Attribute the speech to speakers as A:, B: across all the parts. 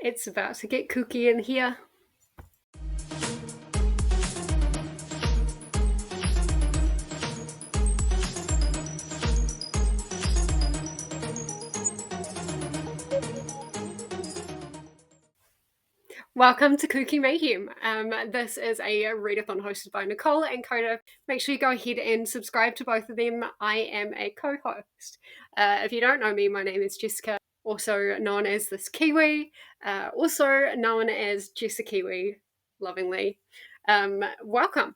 A: It's about to get kooky in here. Welcome to KuKi MAYhem. This is a readathon hosted by Nicole and Koda. Make sure you go ahead and subscribe to both of them. I am a co-host. If you don't know me, my name is Jessica, also known as ThisKiwi, also known as TBR, lovingly. Welcome.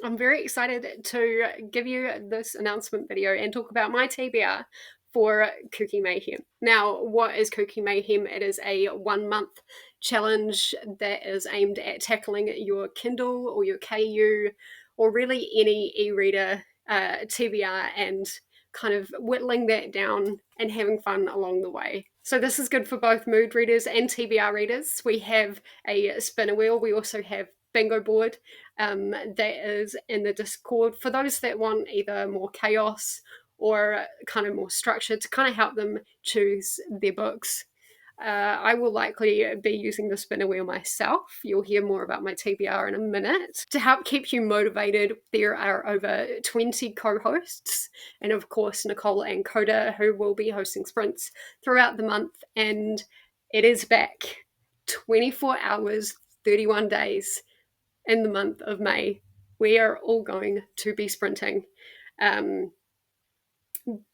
A: I'm very excited to give you this announcement video and talk about my TBR for KuKi MAYhem. Now, what is KuKi MAYhem? It is a 1 month challenge that is aimed at tackling your Kindle or your KU or really any e-reader TBR and kind of whittling that down and having fun along the way. So this is good for both mood readers and TBR readers. We have a spinner wheel. We also have bingo board that is in the Discord for those that want either more chaos or kind of more structure to kind of help them choose their books. I will likely be using the spinner wheel myself. You'll hear more about my TBR in a minute. To help keep you motivated, there are over 20 co-hosts, and of course Nicole and Koda, who will be hosting sprints throughout the month, and it is back. 24 hours, 31 days in the month of May. We are all going to be sprinting.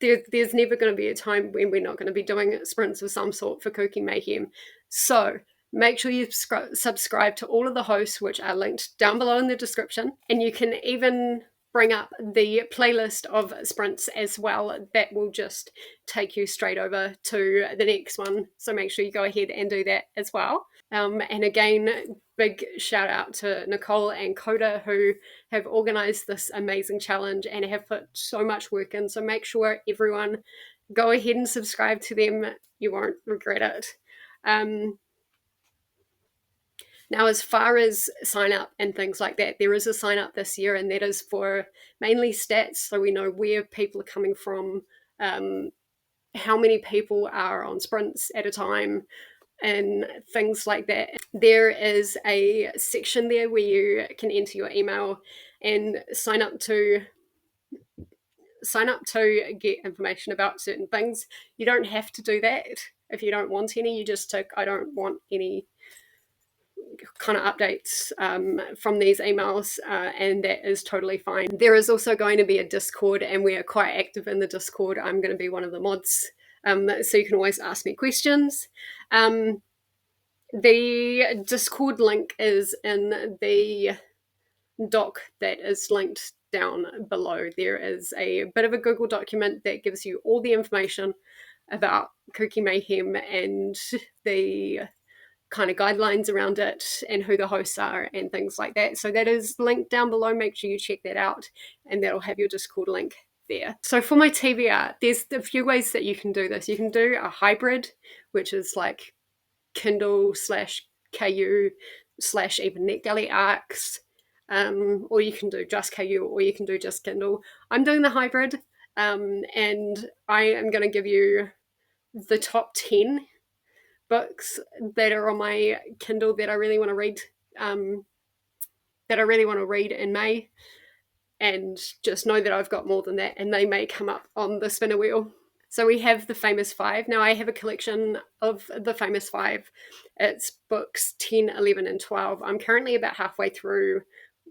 A: There's never going to be a time when we're not going to be doing sprints of some sort for KuKi MAYhem. So make sure you subscribe to all of the hosts, which are linked down below in the description. And you can even bring up the playlist of sprints as well. That will just take you straight over to the next one. So make sure you go ahead and do that as well. And again, big shout out to Nicole and Koda, who have organized this amazing challenge and have put so much work in. So make sure everyone go ahead and subscribe to them. You won't regret it. Now, as far as sign up and things like that, there is a sign up this year, and that is for mainly stats. So we know where people are coming from, how many people are on sprints at a time, and things like that. There is a section there where you can enter your email and sign up to get information about certain things. You don't have to do that if you don't want any. You just tick, I don't want any kind of updates from these emails, and that is totally fine. There is also going to be a Discord, and we are quite active in the Discord. I'm going to be one of the mods, so you can always ask me questions. The Discord link is in the doc that is linked down below. There is a bit of a Google document that gives you all the information about KuKi MAYhem and the kind of guidelines around it and who the hosts are and things like that. So that is linked down below. Make sure you check that out, and that'll have your Discord link there. So for my TBR, there's a few ways that you can do this. You can do a hybrid, which is like Kindle / KU / even NetGalley ARCs, or you can do just KU, or you can do just Kindle. I'm doing the hybrid, and I am going to give you the top 10 books that are on my Kindle that I really want to read, in May, and just know that I've got more than that, and they may come up on the spinner wheel. So we have the Famous Five. Now I have a collection of the Famous Five. It's books 10, 11, and 12. I'm currently about halfway through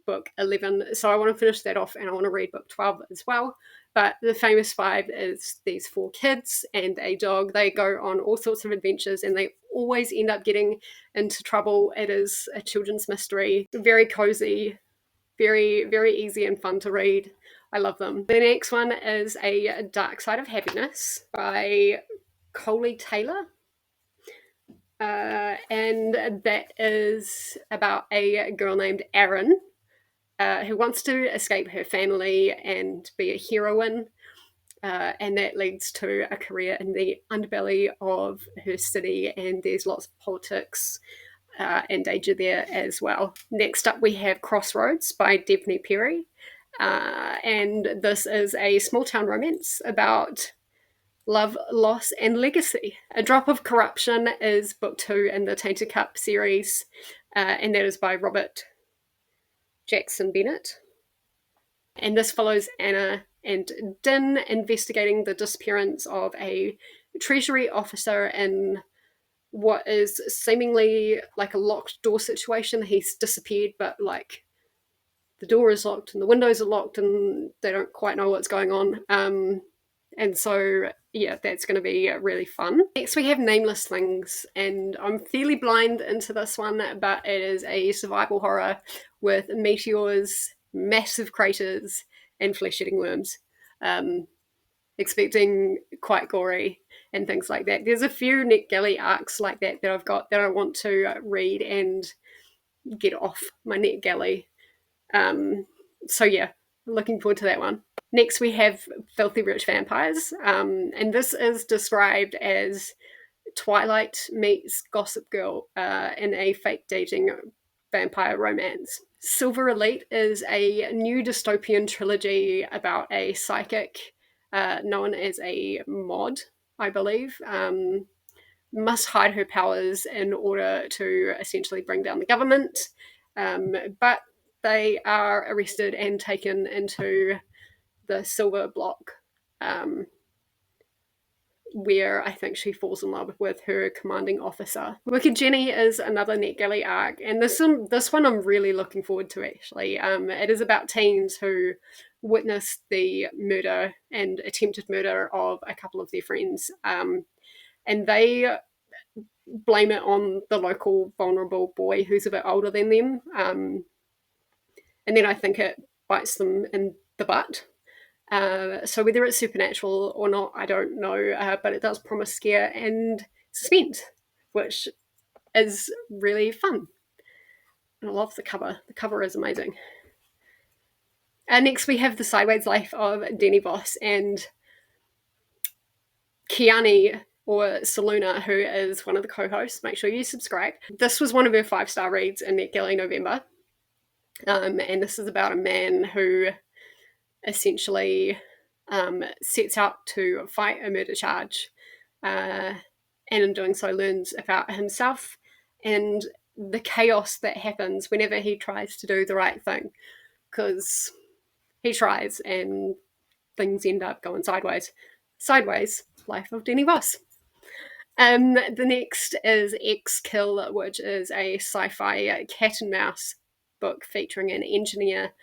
A: book 11, so I want to finish that off, and I want to read book 12 as well. But the Famous Five is these 4 kids and a dog. They go on all sorts of adventures, and they always end up getting into trouble. It is a children's mystery, very cozy, very, very easy and fun to read. I love them. The next one is A Dark Side of Happiness by Coley Taylor. And that is about a girl named Erin who wants to escape her family and be a heroine. And that leads to a career in the underbelly of her city, and there's lots of politics and danger there as well. Next up, we have Crossroads by Devney Perry. And this is a small town romance about Love, Loss and Legacy. A Drop of Corruption is book 2 in the Tainted Cup series, and that is by Robert Jackson Bennett. And this follows Anna and Din investigating the disappearance of a Treasury officer in what is seemingly like a locked door situation. He's disappeared, but like the door is locked and the windows are locked and they don't quite know what's going on. And so, yeah, that's going to be really fun. Next, we have Nameless Things, and I'm fairly blind into this one, but it is a survival horror with meteors, massive craters, and flesh-eating worms. Expecting quite gory and things like that. There's a few NetGalley arcs like that I've got that I want to read and get off my NetGalley. So yeah, looking forward to that one. Next, we have Filthy Rich Vampires, and this is described as Twilight meets Gossip Girl in a fake dating vampire romance. Silver Elite is a new dystopian trilogy about a psychic known as a mod, I believe, must hide her powers in order to essentially bring down the government, but they are arrested and taken into the Silver Block, where I think she falls in love with her commanding officer. Wicked Jenny is another NetGalley arc, and this one I'm really looking forward to, actually. It is about teens who witnessed the murder and attempted murder of a couple of their friends, and they blame it on the local vulnerable boy who's a bit older than them, and then I think it bites them in the butt. So whether it's supernatural or not, I don't know, but it does promise scare and suspense, which is really fun. And I love the cover. The cover is amazing. Next, we have The Sideways Life of Denny Voss, and Kiani, or Saluna, who is one of the co-hosts. Make sure you subscribe. This was one of her 5-star reads in NetGalley November. And this is about a man who essentially sets out to fight a murder charge, and in doing so learns about himself and the chaos that happens whenever he tries to do the right thing, because he tries and things end up going sideways. Sideways Life of Denny Voss. The next is X Kill, which is a sci-fi cat and mouse book featuring an engineer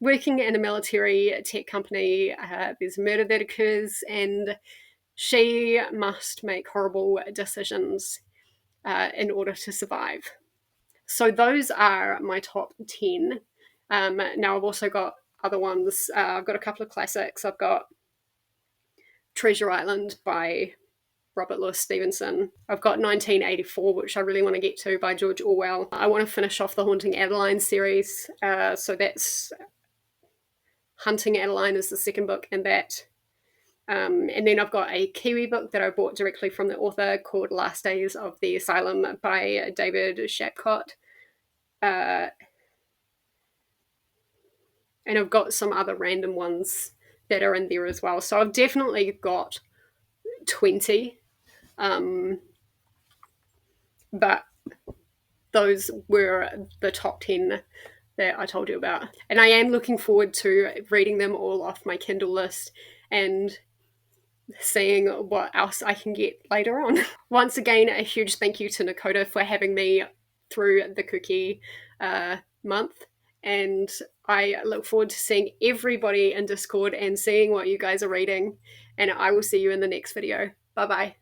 A: working in a military tech company. There's a murder that occurs, and she must make horrible decisions in order to survive. So those are my top 10. Now I've also got other ones. I've got a couple of classics. I've got Treasure Island by Robert Louis Stevenson. I've got 1984, which I really want to get to, by George Orwell. I want to finish off the Haunting Adeline series, so that's Hunting Adeline is the second book in that. And then I've got a Kiwi book that I bought directly from the author called Last Days of the Asylum by David Shapcott. And I've got some other random ones that are in there as well. So I've definitely got 20. But those were the top 10 that I told you about. And I am looking forward to reading them all off my Kindle list and seeing what else I can get later on. Once again, a huge thank you to Nicole for having me through the KuKi month. And I look forward to seeing everybody in Discord and seeing what you guys are reading. And I will see you in the next video. Bye-bye.